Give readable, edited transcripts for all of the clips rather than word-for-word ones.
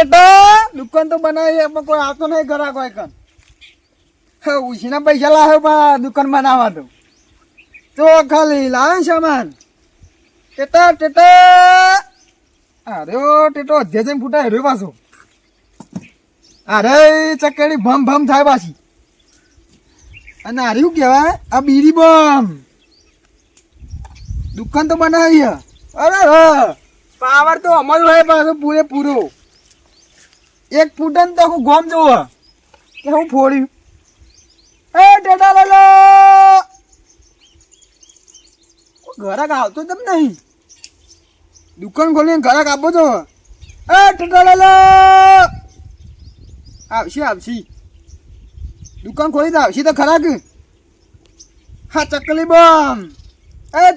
ટેટા દુકાન તો બનાવી એમાં કોઈ આવતો નહીં ઘરા કોઈ કન ઉછીના પૈસા લાવે પણ દુકાન બનાવવા દો તો ખાલી લાવે સામાન ટેટા અરે ટેટો અધ્યાય જઈને ફૂટા હેર્યો પાછો અરે ચકેડી ભમ થાય પાછી અને આરે શું કહેવાય આ બીડી બમ દુકાન તો બનાવી અરે પાવર તો અમારું હોય પાછો પૂરેપૂરો એક ફૂટન તો હું ગોમ જોવો કે હું ફોડ્યું એ ટેટા લઈ લો ઘરાક આવતો જ નહીં દુકાન ખોલીને ઘરાક આપો છો એ ટેટા લઈ લો આવશી દુકાન ખોલી તો આવશી તો ખરા કે હા ચકલી બમ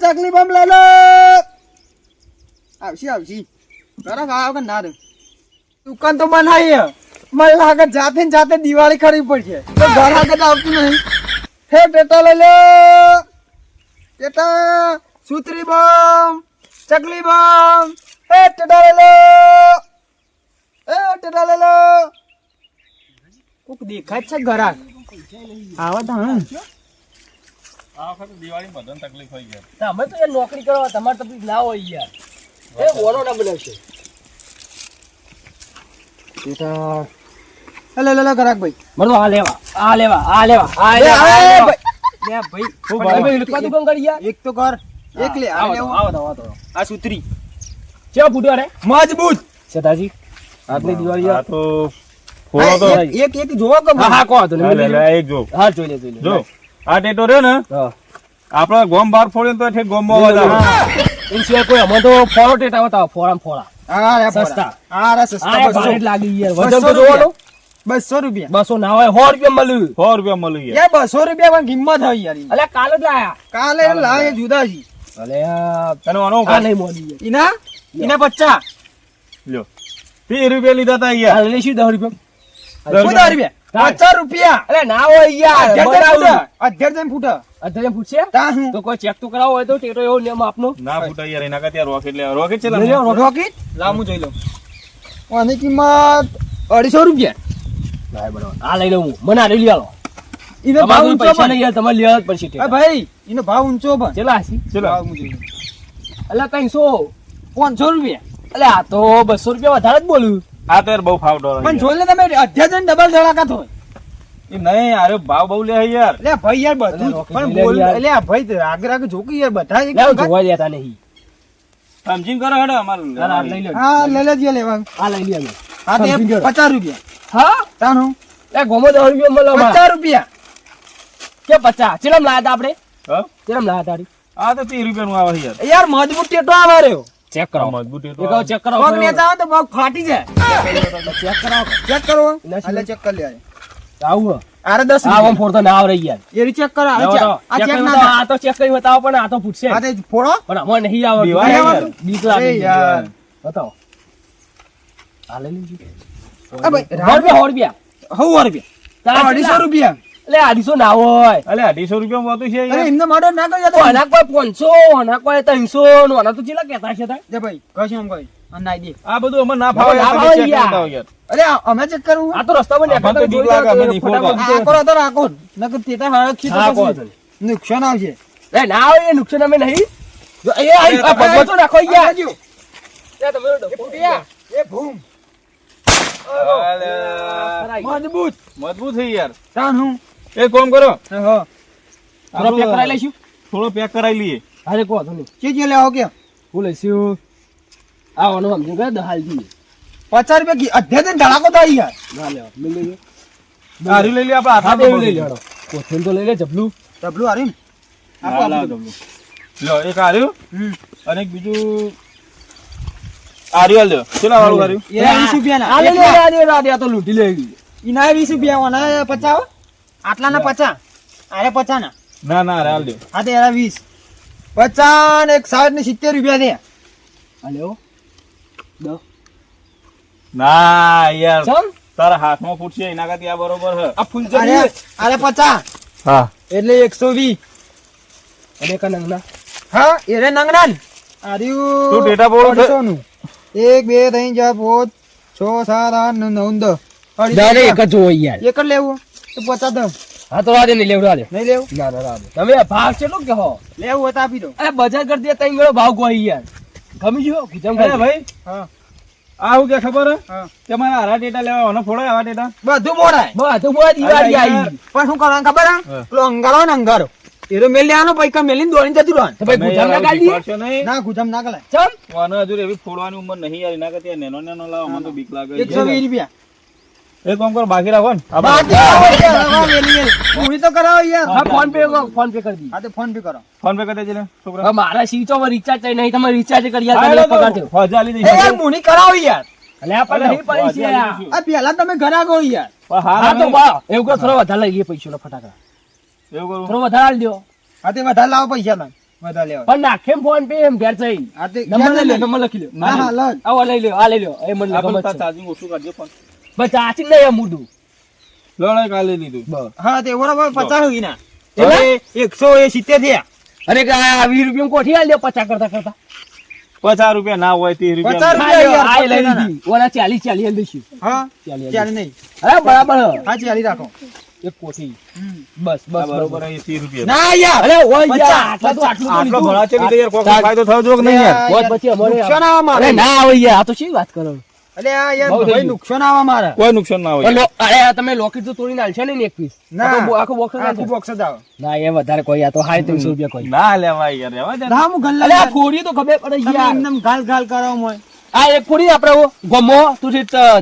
ચકલી બમ લઈ લો આવશી ઘરાક આવ કે ના રે દુકાન તો બનાવી મને લાગે જાતે ને જાતે દિવાળી ખરીદ પડશે તો ઘર આગળ આવતું નહીં હે ટેટા લઈ લો ટેટા સુતરી બમ ચકલી બમ એ ટેટા લઈ લો કોક દેખાય છે ઘરાક આવા તો હા આ વખત દિવાળી બધાને તકલીફ થઈ ગઈ તમે તો યાર નોકરી કરો તમારે તકલીફ ના હોય યાર એ ઓનો ના બનાવશે ટેટા લે ઘરાક ભાઈ મરો આ લેવા લે ભાઈ લુકા દુકાન કરી યાર એક તો કર એક લે આવો આ સુતરી કેવા ફૂટ્યો રે મજબૂત સતાજી આજની દિવાળી આ તો ફોડો તો એક જોવો કે હા કહો તો લે એક જો હા જોઈ લે જો આ ટેટો રહ્યો ને હા આપડે ગોમ બાર ફોડીને તો ઠેક ગોમ માં અવાજ આવે એ સિવાય કોઈ અમે તો ફોડો ટેટા બતાવો ફોડા સસ્તા આ ભારે લાગી યાર વજન તો જોવાનો 200 રૂપિયા 200 ના હોય 100 રૂપિયા મળ્યું 100 રૂપિયા મળી ગયા યાર 200 રૂપિયા પણ કિંમત હોય યાર અલે કાલે જ લાયા કાલે લાવે જુદા છી અલે તને આનો આ નહીં મોડી ઇના 50 લ્યો 30 રૂપિયા લીધા તા યાર આ લેશું 10 રૂપિયા 10 રૂપિયા 50 રૂપિયા અલે ના હોય યાર અધ્યાર જઈને ફૂટા અધ્યાય પૂછે તા હું તો કોઈ ચેક તો કરાવો હોય તો ટેટો એવો નિયમ આપનો ના ફૂટા યાર એના કરતા રોકેટ લે રોકેટ છે રોકેટ લામુ જોઈ લો આની કિંમત 250 રૂપિયા ના બરાબર આ લઈ લઉં મને આ લઈ આલો ઈનો ભાવ ઊંચો પૈસા નહીં યાર તમારે લેવા જ પડશે એ ભાઈ ઈનો ભાવ ઊંચો પણ ચલા હસી ભાવ હું જોઈ લો અલે 300 500 રૂપિયા અલે આ તો 200 રૂપિયા વધારે જ બોલું આ તો યાર બહુ ફાવ ડોર પણ જોઈ લે તમે અધ્યાર જઈને ડબલ ધડાકા થાય એ નહીં આરે ભાવ બહુ લે યાર લે ભાઈ યાર બધું પણ બોલ એટલે આ ભાઈ રાગ જોકી યાર બધા એક જોવા દેતા નહીં સમજીને કરો હેડો અમાર લઈ લો હા લે લેજે લેવા આ લઈ લે હા તે 50 રૂપિયા હા તાનું એ ગોમો 10 રૂપિયા મળો 50 રૂપિયા કે 50 ચેલમ લાયા તા આપણે હા ચેલમ લાયા તારી આ તો 30 રૂપિયા નું આવે યાર યાર મજબૂત ટેટો આવે રહ્યો ચેક કરો મજબૂત એક ચેક કરો પગ નેતા આવે તો પગ ફાટી જાય ચેક કરાવો ચેક કરો એટલે ચેક કરી લે આવું અરે 10 આ વમ ફોડ તો ના આવરે યાર એ ચેક કરો આ ચેક ના આ તો ચેક કરી બતાવો પણ આ તો પૂછશે આ તે ફોડો પણ અમને નહીં આવડતું દીવાય યાર. બીક લાગે યાર. બતાવો આ લઈ લેજો આ ભાઈ 100 રૂપિયા 100 રૂપિયા 250 રૂપિયા એટલે 250 ના હોય અલે 250 રૂપિયા માં છે અરે યાર એમને માડો ના કરી તો જતો આના કોઈ 500 આના કોઈ 300 નો આના તો ચેલા કહેતા છે તાર દે ભાઈ કશું એમ કોઈ નાઈ દે આ બધું અમે ના ફાવે ના તમે ફાવે ચેક યાર. કરતા હોય યાર અરે અમે ચેક કરવું આ તો રસ્તા પર આ મને તો બીક લાગે, અમે નહીં ફોડવા. આ કરો તો રાખો નકર તેતા હળખી હા, તો કહો પછી નુકસાન આવશે એ ના હોય એ નુકસાન અમે નહીં જો એ આ પગમાં તો નાખો યાર આવજો. એ તમે ફૂટિયા. એ ભૂમ મજબૂત મજબૂત છે યાર તાન હું એક કામ કરો હા થોડો પેક કરાવી લઈશું થોડો પેક કરાવી લઈએ હાલે કહો તો નહીં કે લેવો કે હું લઈશું આ વાનો સમજી ગયા દહાલ દી 50 રૂપિયા કી અધ્યાત્મ ધડાકો થાય યાર ના લેવા લઈ લઈએ દારૂ લઈ લે આપણે હા હાથમાં બે લઈ લેવાનો કોથળી તો લઈ લે જબલું ડબલું આર્યું આપો હા, લાવો આપો ડબલું. લ્યો એક આર્યું અને એક બીજું આર્યું લ્યો કેટલા વાળું આર્યું એ 20 રૂપિયા આ લઈ લે ના આ દે આ તો લૂંટી લેવી ઇના 20 રૂપિયા ઓના 50 આટલા ના 50 આરે 50 ના ના ના હાલ દો હા તે એરા 20 50 ને 60 ને 70 રૂપિયા દે હાલો દો ના યાર ચમ તારા હાથમાં ફૂટશે એના કરતી આ બરોબર છે આ ફૂલ અરે અરે 50 હા એટલે 120 અને કા નંગના હા એરે નંગનાન તું આર્યું ડેટા બોલો છે? 250 નું 1 2 3 4 5 6 7 8 9 10 દારે એક જ જોવો યાર એક જ લેવું તો 50 દઉં. હા તો રાડે નહીં લેવડા દે નહીં લેવું ના ના રાડે તમે ભાવ કેટલો કહો લેવું હોય તો આપી દો. અરે બજાર કરી દે તઈ ગયો ભાવ કોઈ યાર ગમી ગયો ગુજમ અરે ભાઈ હા આ હું કે ખબર હે? હા કે મારે આરા ટેટા લેવા ઓનો ફોડો આવા ટેટા બધું મોડાય. બસ તો બોલ દિવાળી અરે યાર. આવી પણ શું કરવાનું ખબર હે? હા. પેલો અંગારો ને અંગારો એરો મેલ લેવાનો પૈકા મેલીને દોડીને જતું રહેવાનું. તો ભાઈ તમે ગુજમ યાર ના કાઢી બીક વાગશો નહીં. ના ગુજામ ના કલાય. ચમ ઓને હજુ એવી ફોડવાની ઉંમર નહીં યાર એના કરતા નેનો નેનો લાવો મને તો બીક લાગે 120 રૂપિયા. એક કામ કરો બાકી રાખો ને આ બાકી આવો યાર, આવો મેલી મેલી. પૂરી તો કરાવો યાર. હા ફોન પે કરી દી હા તો ફોન પે કરો. ફોન પે કરી દેજે ને છોકરા હવે મારા સીચો માં રિચાર્જ થઈ નહીં તમે રિચાર્જ કરી હા, યાર એટલે પગાર તો દો હજાર લઈ એ યાર જઈશ. મુની કરાવો યાર. અલે આ પણ નહીં પડી છે યાર. આ પેલા તમે ઘરે આગો યાર. પણ હાર હા તો અમે- બા એવું કરો થોડો વધારે લઈ ગયે પૈસા ફટાકડા એવું કરું થોડો વધારે આલી દો હા તે વધારે લાવો પૈસા તમે. વધારે લેવા. પણ નાખે ફોન પે એમ ઘેર જઈ હા તે નંબર લઈ લો નંબર લખી લો હા હા લજ. આવો લઈ લો આ લઈ લો એ મને આપણે ગમે તાર છે ચાર્જિંગ ઓછું કરજો ફોન બસ ચાચી નહીં એમ મૂડું લડાઈ કાલે લીધું બસ હા તે બરાબર 50 હોય ના. એવા? એટલે 170 થયા. અરે કે આ 20 રૂપિયા કોઠી આલી દો 50 કરતા કરતા 50 રૂપિયા ના હોય 30 50 રૂપિયા રૂપિયા યાર, આ લઈ પચાસ લીધી ઓલા 40 આલી દઈશું હા 40 ચાલી નહીં. અરે બરાબર હા ચાલી રાખો. એક કોઠી હમ. બસ આ બસ બરોબર બરોબર અહીં 30 રૂપિયા ના યાર. અરે ઓય પચાસ, યાર આટલા તો આટલું તો આટલો લીધું. ભણા છે લીધે યાર કોક ફાયદો થયો જો કે નહીં યાર બસ પછી અમારે નુકસાન આવે મારે. અરે ના આવે યાર આ તો શી વાત કરો અલે આ યાર બહુ થઈ ભાઈ ગયું. નુકસાન આવે મારે. કોઈ નુકસાન ના હોય અરે આ તમે લોકેટ તો તોડીને આલશો ને એક પીસ ના. આખું બોક્સ આખું box જ આવે. ના એ વધારે કોઈ આ તો 350 રૂપિયા કોઈ ના લેવાય યાર રહેવા દે ને. ના હું ગલ્લા અરે આ યાર. ફોડી તો ખબર પડે તમે યાર એમનેમ ગાલ ગાલ કરો મોય. આ એક ફોડી આપણે ગમો તું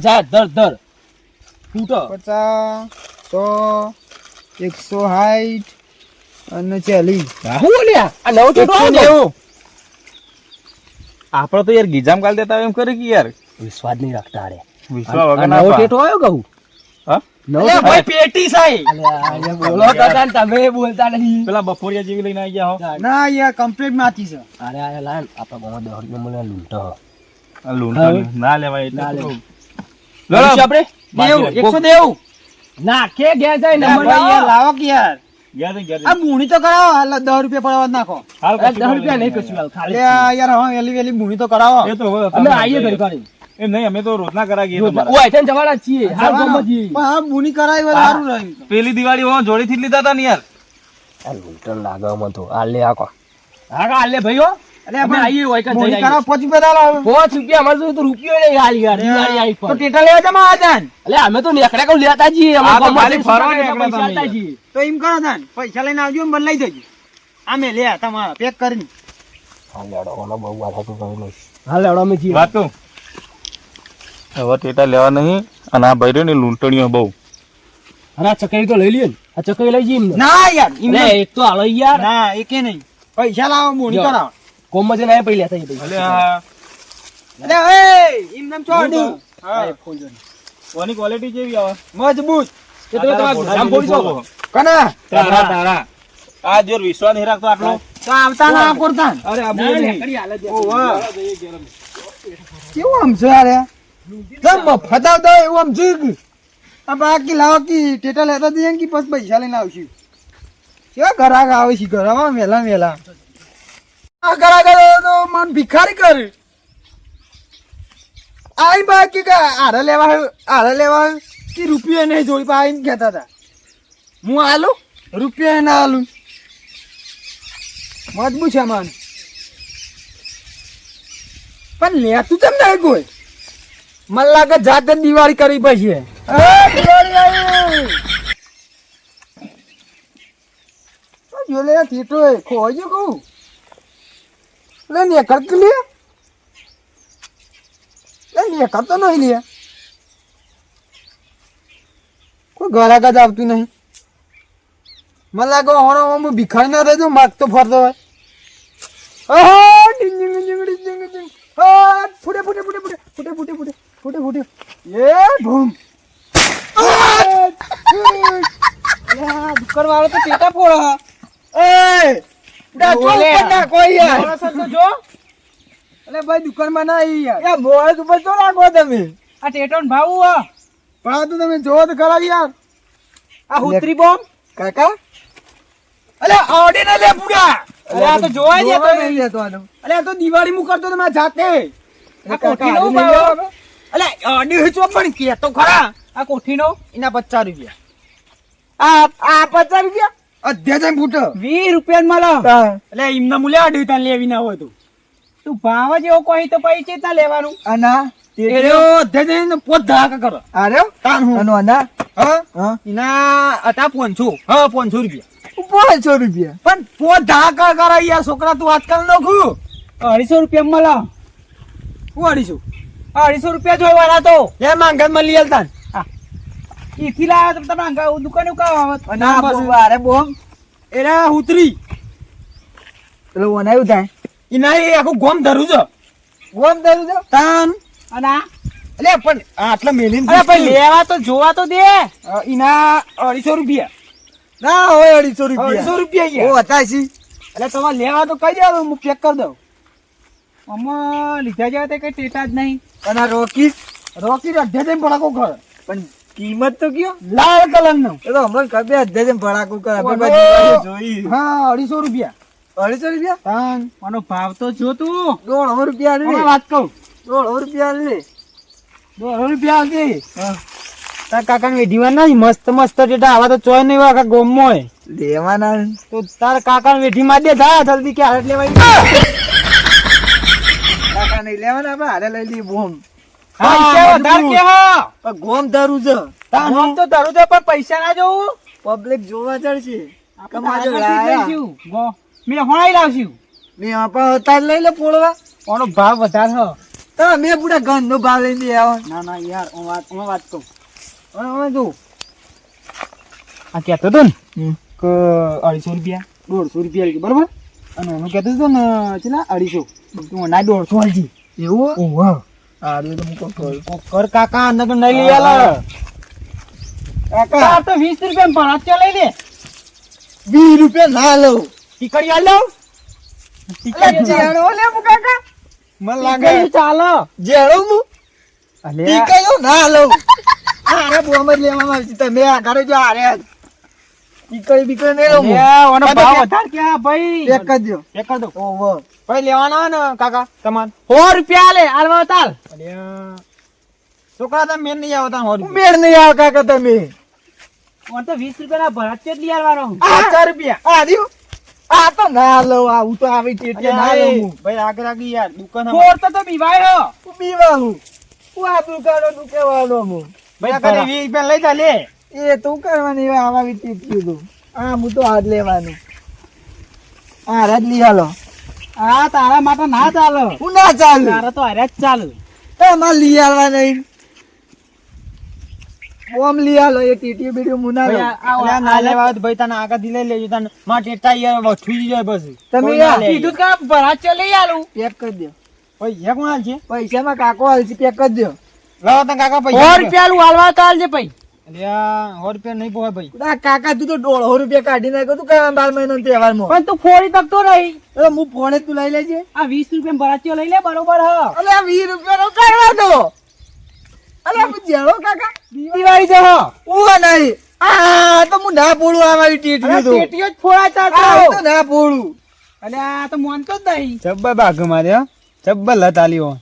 જા દર દર તૂટો 50 100 160 અને 40. હું બોલ્યા આ નવો તૂટો આવ્યો 190. આપણે તો યાર ગીજામ કાલ દેતા હોય એમ કરે કે યાર વિશ્વાસ નહીં રાખતા અરે વિશ્વાસ આ વગર ના નવો પા. ટેટો આવ્યો કહું હા? નવો અલે ટેટો ભાઈ પેટી સાઈ. અલ્યા, બોલો કાકા ને તમે બોલતા નહીં પેલા બપોરિયા જેવી લઈને આવી ગયા હો ના યાર કમ્પ્લીટ માથી છે. અરે આ લાન આપણા ગામમાં 10 રૂપિયા મળે લૂંટો આ લૂંટો નહીં. ના લેવાય એટલે ના શું લેવાય. કહું? લઈશું આપણે દેવું બાકી 100 દેવું. ના કે ગયા જાય ના નંબર ભાઈ યાર લાવો કે યાર. ગયા છે, ગયા છે. આ બુણી તો કરાવો. હાલ 10 રૂપિયા પડવા નાખો. હાલ કશું 10 રૂપિયા નહીં બોલે કશું હાલ, ખાલી અલે આ યાર હા વેલી વેલી બુણી તો કરાવો. એ તો હવે અમે તમે આવીએ સમજાય. ઘડી કાઢી એમ નહીં અમે તો રોજના કરાવીએ તમારા. ઓય થઈને જવાના જ છીએ હાલ જવાનો. ગામમાં જઈએ પણ આ બુણી કરાવી હોય હા. સારું રહ્યું. પેલી દિવાળી હો જોડેથી જ લીધા હતા ને યાર આ લૂંટણ લાગે મને તો આ લે આકો હા કા લે ભાઈઓ અલે અમે આવીએ હોય કે બુણી જઈ કરાવો 5 રૂપિયા લાવો. 5 રૂપિયા અમારે તો રૂપિયો નહીં હાલ યાર દિવાળી આવી તો પર ટેટા લેવા જમા હતા ને. એટલે અમે તો નેકડા કહું લેતા જઈએ અમે આ તો ગામમાં ખાલી જઈને ફરવા સુતા નીકળ્યા પૈસા તમે આલતા યાર. જઈએ. તો એમ કરો તાન પૈસા લઈને આવજો ને બદલાઈ જજો. આમે લે તમારા પેક કરીને. હા લેડો ઓનો બહુ વાત હતું કહી નહીં હા લેડો અમે જઈએ વાત કહું હવે ટેટા લેવા નહીં અને આ ભાઈ ને લૂંટણીઓ બહુ અને આ ચકઈ તો લઈ લઈએ ને આ ચકઈ લઈ જઈએ એમને ના યાર એમને. અરે એક તો હાલો યાર ના એકે નહીં. પૈસા લાવો બુણી જો. કરાવો. કોમમાં જઈને આયા પૈ લેતા જઈએ એટલે આ અલે એ એમને ચોડી. હા ફોન જો કોની ક્વોલિટી જેવી આવે મજબૂત. એ તો તમારે જામ ફોડી શકો કના તારા તારા આ જો વિશ્વાસ નહીં રાખતો આટલો તો આવતા ના કરતા ને. અરે આ ના, બોલ ના, નહીં. કરી હાલે જ. ઓ વાહ. કેવું આમ છે યાર જમ ફટાવ દો એવું આમ છે આ બાકી લાવો કે ટેટા લેતા જઈએ ને કે પછી પૈસા લઈને આવશું કેવા ઘરાક આવે છે ઘરમાં મેલા મેલા આ ઘરાક તો મન ભિખારી કરે આઈ બાકી કે આરે લેવા કે રૂપિયા નહીં જોઈ પા એમ કહેતા હતા હું આલું રૂપિયા ના આલું મજબૂત છે માન પણ લેતું કેમ નહીં કોઈ મને લાગે જાતે જ દિવાળી કરી પછી દિવાળી આવી જો લે ટીટો ખોઈ ગયો કહું લે ને કરતું લે લે કરતો નહીં લે કોઈ ઘરાક જ આવતું નહીં મને લાગે હોનો ભિખારી ના રહેજો માગતો ફરતો હોય આહા ડિંગ ડિંગ ડિંગ ડિંગ ડિંગ ડિંગ આ ફૂટે ફૂટે ફૂટે ફૂટે ફૂટે ફૂટે ફૂટે ફૂટે ફૂટે એ ભૂમ દુકાન વાળો તો ટેટા ફોડો એ ડાચો ઉપર ના કોઈ યાર જો અલે ભાઈ દુકાનમાં ના આવી યાર યાર મોડ ઉપર તો રાખો તમે આ ટેટો નો ભાવ આ ભાવ તો તમે જોવો તો ખરા યાર આ હુત્રી બોમ્બ કાકા અલે ઓડી ના લે પૂરા અરે આ તો જોવા જ નહીં લેતો આનો અરે આ તો દિવાળી મુ કરતો તો મારા જાતે આ કોઠી નો ભાવ અલે અડી ચો પણ કે તો ખરા આ કોઠીનો એના 50 રૂપિયા. આ 50 રૂપિયા અધ્યાય ફૂટ 20 રૂપિયા મળો. એટલે એમના મૂલ્ય અડી તાન લેવી ના હોય તો તું ભાવ જ એવો કોઈ તો પૈસે ના લેવાનું. અના એરો અધ્યાય પોત ધાકા કરો અરે તાન હું અનો અના હા એના હતા 500 હા 500 રૂપિયા 500 રૂપિયા પણ પોત ધાકા કરો યાર છોકરા તું આજકાલ નોખું 250 રૂપિયા મળો. હું અડીશું 250 રૂપિયા જોવાના તો લે માંગત માં લઈ આલતા ઈથી લાવ્યા તો તમે દુકાને કાવ આવત. અના બોમ અરે બોમ એરા ઉતરી પેલો વનાયું થાય એના એ આખું ગોમ ધરું છે ગોમ દરું છે તાન અને આ એટલે પણ આટલા મેલીન અરે ભાઈ લેવા તો જોવા તો દે. એના 250 રૂપિયા ના હોય 250 રૂપિયા 250 રૂપિયા ઓ હતા છી એટલે તમારે લેવા તો કહી દેવાનું હું પેક કરી દઉં આમાં લીધા જેવા તો કઈ ટેટા જ નહીં. અને આ રોકી રોકી અધ્યાય ભડાકો કર પણ કિંમત તો કયો લાલ કલર નો એ તો હમણાં ખબર અધ્યાય ભડાકું કરે આપણે ઓહો. બધી જોઈ હા 250 રૂપિયા 250 રૂપિયા તાન આનો ભાવ તો જો તું. 150 રૂપિયા લે હમણાં વાત કહું 150 રૂપિયા લે 200 રૂપિયા આવશે હા તાર કાકા ને વેઢીવા નહીં મસ્ત મસ્ત ટેટા આવા તો ચોય નહીં આખા ગોમ માં લેવાના તો તાર કાકા ને વેઢી માં દે જા જલ્દી કે હાલત લેવાય કાકા નહીં લેવાના આપણે હારે લઈ લઈએ બોમ પૈસા વધારે કે હા. પણ ગોમ ધરું છે આમ તો ધરું છે પણ પૈસા ના જોવું. પબ્લિક જોવા ચડશે કમાજો આગળથી લાયા લઈશું. ગો. મેં હોણાઈ લાવશું. મેં આપા હતા લઈ લે પોળવા આનો ભાવ વધારે હ. તો મેં પૂરા ગંધ નો ભાવ લઈને આવો ના ના યાર હું વાત કહું. હવે જો આ કહેતો તો ને કે 250 રૂપિયા 150 રૂપિયા લીધું બરોબર અને હું કહેતો હતો ને ચલા 250 તું ના 150 આલજી એવું ઓહો આ રહ્યું તો હું કોક કરું. કર કાકા અંદર તો નહીં લઈ આલે કાકા તાર તો 20 રૂપિયા ભરાત ચા લઈ લે. 20 રૂપિયા ના લઉં ટીકડી આલ દઉં અલા, જેણો લે મુ કાકા મને ટીકડી ચાલે. જેણો મુ અલે ઈ કયો ના લઉં અરે બોમ જ લેવામાં આવશે તમે આ ઘરે જો આરે ઈ બીકઈ નહીં લઉં લે, આનો ભાવ વધારે કે હા ભાઈ. એક જ દો એક કર દો ઓહો ભાઈ લેવાના હોય ને કાકા તમાર 100 રૂપિયા લે આલવા તાલ. અલે છોકરા તમે મેન નહીં આવતા 100 રૂપિયા મેળ નહીં આવ કાકા તમે આમ તો 20 રૂપિયાના ભરાત ચા જ લઈ આલવાનો. 50 રૂપિયા આ રહ્યું આ તો ના લઉં આવું તો આવી ટેટે ના લઉં હું. ભાઈ આગળ આગળ યાર દુકાન ફોડ તો બીવાય હો. હું બીવા હું હું આ દુકાનો દુકેવાનો હું ભાઈ કાકા 20 રૂપિયા લઈ જા લે એ તું કરવાની હોય આવા વીતી કીધું આ હું તો હાથ લેવાનું આ રાત લઈ હાલો આ તારા માટે ના ચાલે. હું ના ચાલુ તારા તો હારે જ ચાલે. એમાં લઈ આવવા નહીં ઓમ લઈ આલો એ ટીટી બીડી હું ના લઉં. અલે આ ના લેવા હોય તો ભાઈ તને આગળથી લઈ લેજો તને માં ટેટા યાર વઠુઈ જાય પછી તમે કોઈ ના યાર લે. કીધું કે ભરાત ચા લઈ આલું. પેક કરી દો ભાઈ એક કોણ છે પૈસામાં કાકો હાલશે પેક કરી દો લાવો તને કાકા 100 પૈસા રૂપિયા આલું આલવા તો આલજે ભાઈ. અલે આ 100 રૂપિયા નહીં પોહાય ભાઈ આ કાકા તું તો 150 રૂપિયા કાઢી નાખ્યો તું કયા 12 મહિના તહેવારમાં પણ તું ફોડી તકતો નહીં. અરે હું ફોને તું લઈ લેજે આ 20 રૂપિયા ભરાત ચા લઈ લે બરોબર હ. અલે આ 20 રૂપિયાનો કરવા દો અલે હું જેળો કાકા દિવાળી છે હ. ઉવા નહીં આ તો હું ના પોળું આ મારી ટીટીઓ તો ટેટીઓ જ ફોડાતા આ હતા. તો ના પોળું અલે આ તો માનતો જ નહીં. ચબ્બા બાગ માર્યો ચબ્બા લત આલ્યો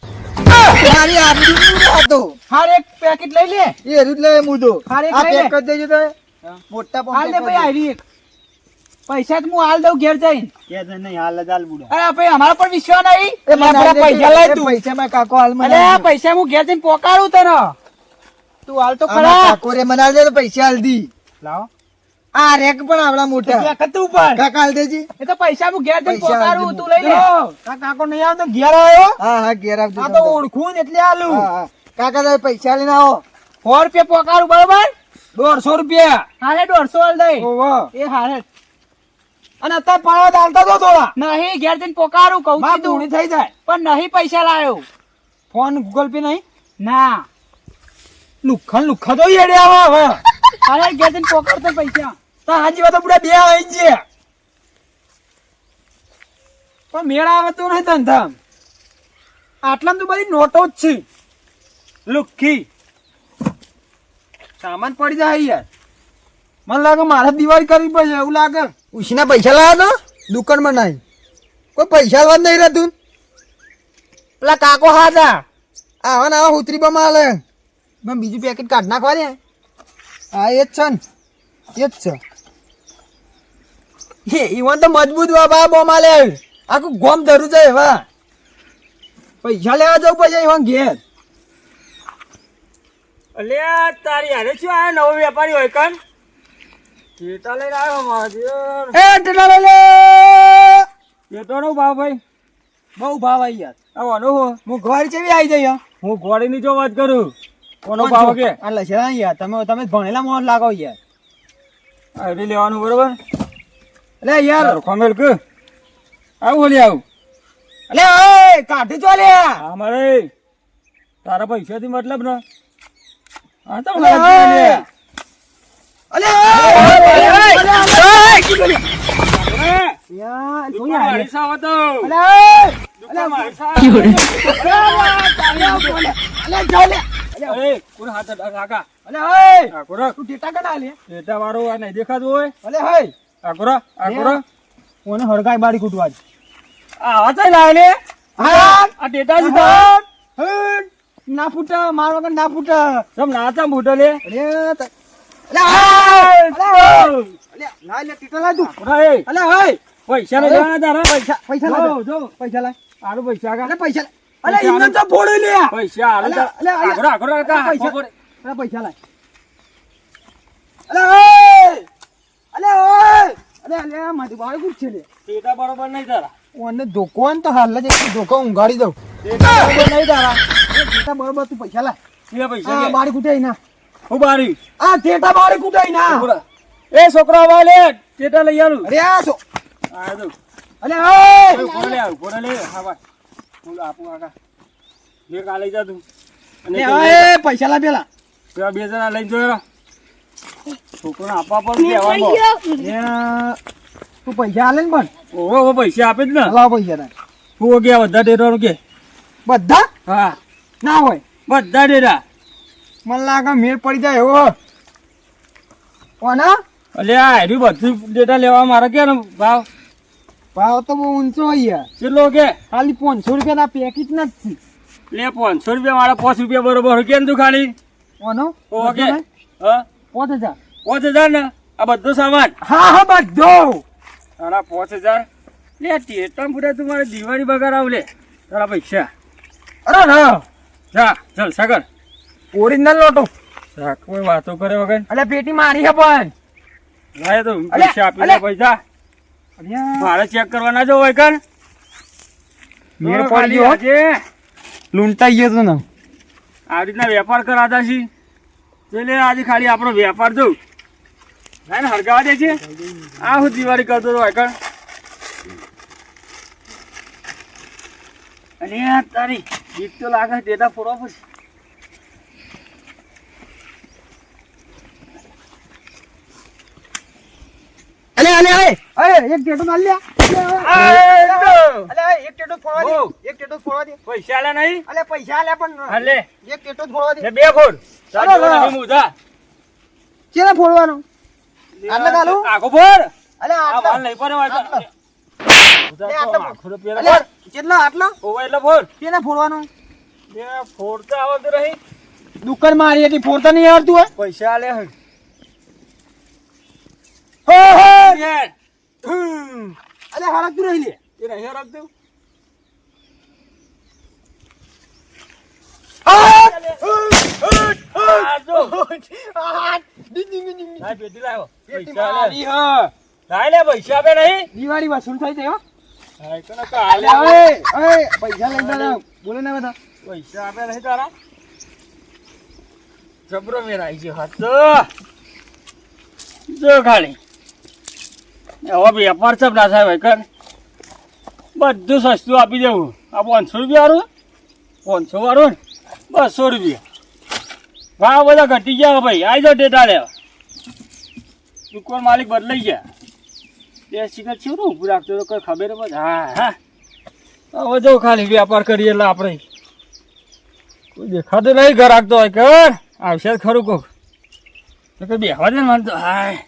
મારી આબરૂ નું હતો હાર એક પેકેટ લઈ લે. એ રીત લે મુદો હારે આ ખાઈ લે. પેક કરી દેજો તો મોટા હાલ દે પંપ ભાઈ હારી એક. પૈસા તો હું હાલ દઉં ઘેર જઈને. કે છે નહીં હાલ જ આલ બુડો અરે ભાઈ અમારા પર વિશ્વાસ નહીં. એ મને આપણા પૈસા લાય તું. પૈસામાં કાકો હાલ મને અલે આ પૈસા હું ઘેર જઈને પોકાડું તને. તું હાલ તો આમાં ખરા. કાકો રે મને હાલ દે તો પૈસા હાલ દી લાવો આ રેક પણ આવડા મોટા કે કતું પર કાકા હાલ દેજી એ તો પૈસા હું ઘેર જઈને પૈસા હાલ પોકાડું દે. તું લઈ લે. તા કાકો નહીં આવતો ઘેર આવ્યો હા હા ઘેર આવજો આ તો ઓળખું ને એટલે આલું હા, હા. કાકા તમે પૈસા લઈને આવો 100 રૂપિયા પોકાડું બરોબર. 150 રૂપિયા હારે 150 હાલ દે. ઓહો એ હારે અને અત્યારે પાવા દાલતા તો થોડા નહીં ઘેર જઈને પોકાડું કહું માં છું પૂરી થઈ જાય પણ નહીં પૈસા લાયો. ફોન ગૂગલ પે નહીં ના લુખા તો યેડે આવા હવે હારે ઘેર જઈને પોકાડતો પૈસા. તા હાજી વાત બુડા બે આવી છે પણ મેળા આવે તો નહીં ધંધા આટલામાં તો બધી નોટો જ છે લુખી સામાન પડી જાય યાર મને લાગે મારે દિવાળી કરવી પડશે એવું લાગે ઉશીના પૈસા લાવ્યા તો દુકાનમાં નહીં કોઈ પૈસા લાવવા નહીં રહેતું પેલા કાકો હાથા આવા ને આવા ઉતરી બમાં હાલે મેં બીજું પેકેટ કાઢ નાખવા દે હા એ જ છે ને એ જ છે ઈવન તો મજબૂત બાબા બોમ હાલે આખું ગોમ ધરું છે એવા પૈસા લેવા જવું પછી ઈવન ઘેર અલ્યા તારી હારે શું આ નવો વેપારી હોય કન ચેતા લઈને આવ્યો મારા એ ટેટા લે લે ચેતો નો ભાવ ભાઈ બહુ ભાવ આવી યાર આવવાનો હો હું ઘર ચેવી આવી જાય હું ઘોડીની જો વાત કરું કોનો ભાવ કે આ લસરા યાર તમે ભણેલા મોહન લાગો યાર આવી લેવાનું બરોબર અલે યાર ખમેલ કે આવું હોલી આવું અલે ઓય કાઢી જો લે અમારે તારા પૈસાથી મતલબ ને હા તો અલે ઓય અલે યાર જોઈ આ મારી સાવ તો અલે અલે મારી સાવ અલે જો લે અરે કોણ હાથ કાકા અલે ઓય આ કોરા તું ટેટા કના લે ડેટા વાળો આ નહીં દેખાતું હોય અલે હોય આ કોરા ઓને હળગાઈ બાડી કૂટવા જ આ હતા લાય લે હા આ ડેટા જ હતા હટ ના ફૂટા માર વગર ના ફૂટા તમ નાચા મોટો લે અલે ના લે ટીટા લાય તું કોરા એ અલે હોય પૈસા ને લેવાના તારા પૈસા લાય જો પૈસા લાય આલુ પૈસા કા અલે પૈસા અલે ઇન્જન તો ફોડી લે પૈસા આલુ અલે, અલે, અલે. આ કોરા કા પૈસા. ખબર અલે પૈસા લાય અલે ઓય અલે ઓય અલે અલે મારી બાળ ગુડ છે લે ડેટા બરોબર નહીં તારા ઓને ધોકો તો હાલ જ એક ધોકો ઊંઘાડી દઉં ડેટા બરોબર નહીં તારા એ ટેટા બરોબર તું પૈસા લાય કે પૈસા આ કે બાળી કૂટાઈ ના હું બારી આ ટેટા બાળી કૂટાઈ ના કોરા એ છોકરા વાલે ડેટા લઈ આલું અરે આ છો આ જો અલે ઓય કોને લે આવ કોને લે હા ભાઈ હું આપું કાકા લે કા લઈ જા તું અને લે ઓય પૈસા લાય પેલા પેલા બે જણા લઈને જોયો છોકરાને આપવા પણ દેવાનું તું પૈસા હાલે ને પણ ઓહો પૈસા આપે જ ને લાવ પૈસા તાર હું ગયા બધા ડેટાનું કે બધા હા ના હોય બધા ડેટા મને લાગે મેળ પડી જાય એવો કોના એટલે આ હેરી બધું ડેટા લેવા મારે કે ને ભાવ ભાવ તો બહુ ઊંચો હોય યાર કેટલો કે ખાલી 500 રૂપિયાના પેકેટ નથી લે 500 રૂપિયા મારા 5 રૂપિયા બરોબર કે તું ખાલી કોનો ઓકે હા 5000 5000 ને આ બધો સામાન હા હા બધો તારા 5000 લે ટેટા પૂરા તું મારે દિવાળી બગાડ આવ લે તારા પૈસા અરે ના જા ચાલ સાગર ઓરિજિનલ લોટો જા કોઈ વાતો કરે વગર અલે પેટી મારી હે પણ લાય તો પૈસા આપી દે પૈસા મારે ચેક કરવાના જો હોય કર મેળ પડી ગયો આજે લૂંટાઈ ગયો તું ને આ રીતના વેપાર કરાતા છે એટલે આજે ખાલી આપણો વેપાર જોઉં ના ને હરગાવા દે છે આ હું દિવાળી કરતો હતો કર અરે તારી ગીત તો લાગે ડેટા ફોડવા પડશે અલે અલે અલે એક ટેટો ના લ્યા અલે એક ટેટો ફોડવા દે એક ટેટો ફોડવા દે પૈસા લે નહીં અલે પૈસા લે પણ હાલે એક ટેટો ફોડવા દે બે ફોડ અરે, મુધા કેને ફોડવાનો આટલે ગાલું આખો ફોડ અલે આ આટલા વાલ નહીં પડે વાલ આટલા. મુધા લે, તો આટલા. આખો તો પેલા અલે ફોડ કેટલા આટલા ઓવા એટલે ફોડ કેને ફોડવાનો બે ફોડતા આવતું રહી દુકાન મારી હતી ફોડતા નહીં આવડતું હોય પૈસા લે હે હો હો યાર અલે હરકતું રહી લે એ નહીં રાખતું આ જો લાય પેટી લાવ્યો પૈસા લે લાય લે પૈસા આપે નહીં દિવાળી વસૂલ થઈ જાય હો હાય કને કાલે ઓય પૈસા લઈ જા બોલે ના બધા પૈસા આપે નહીં તારા જબરો મેરાઈ ગયો હાથ જો ખાલી હવે વેપાર સબ ના થાય ભાઈ કર બધું સસ્તું આપી દેવું આ 500 રૂપિયા વાળું 500 વાળું ને 200 રૂપિયા ભાવ બધા ઘટી ગયા ભાઈ આવી જાઓ ડેટા લેવા દુકાન માલિક બદલાઈ ગયા તે શિખર છે ને ઊભું રાખતો તો કોઈ ખબર જ હા હા હવે જો ખાલી વેપાર કરીએ એટલે આપણે કોઈ દેખાતું નહીં ઘર રાખતો હોય કર આવશે જ ખરું કોક તો કઈ બેહવા દે ને મને તો હાય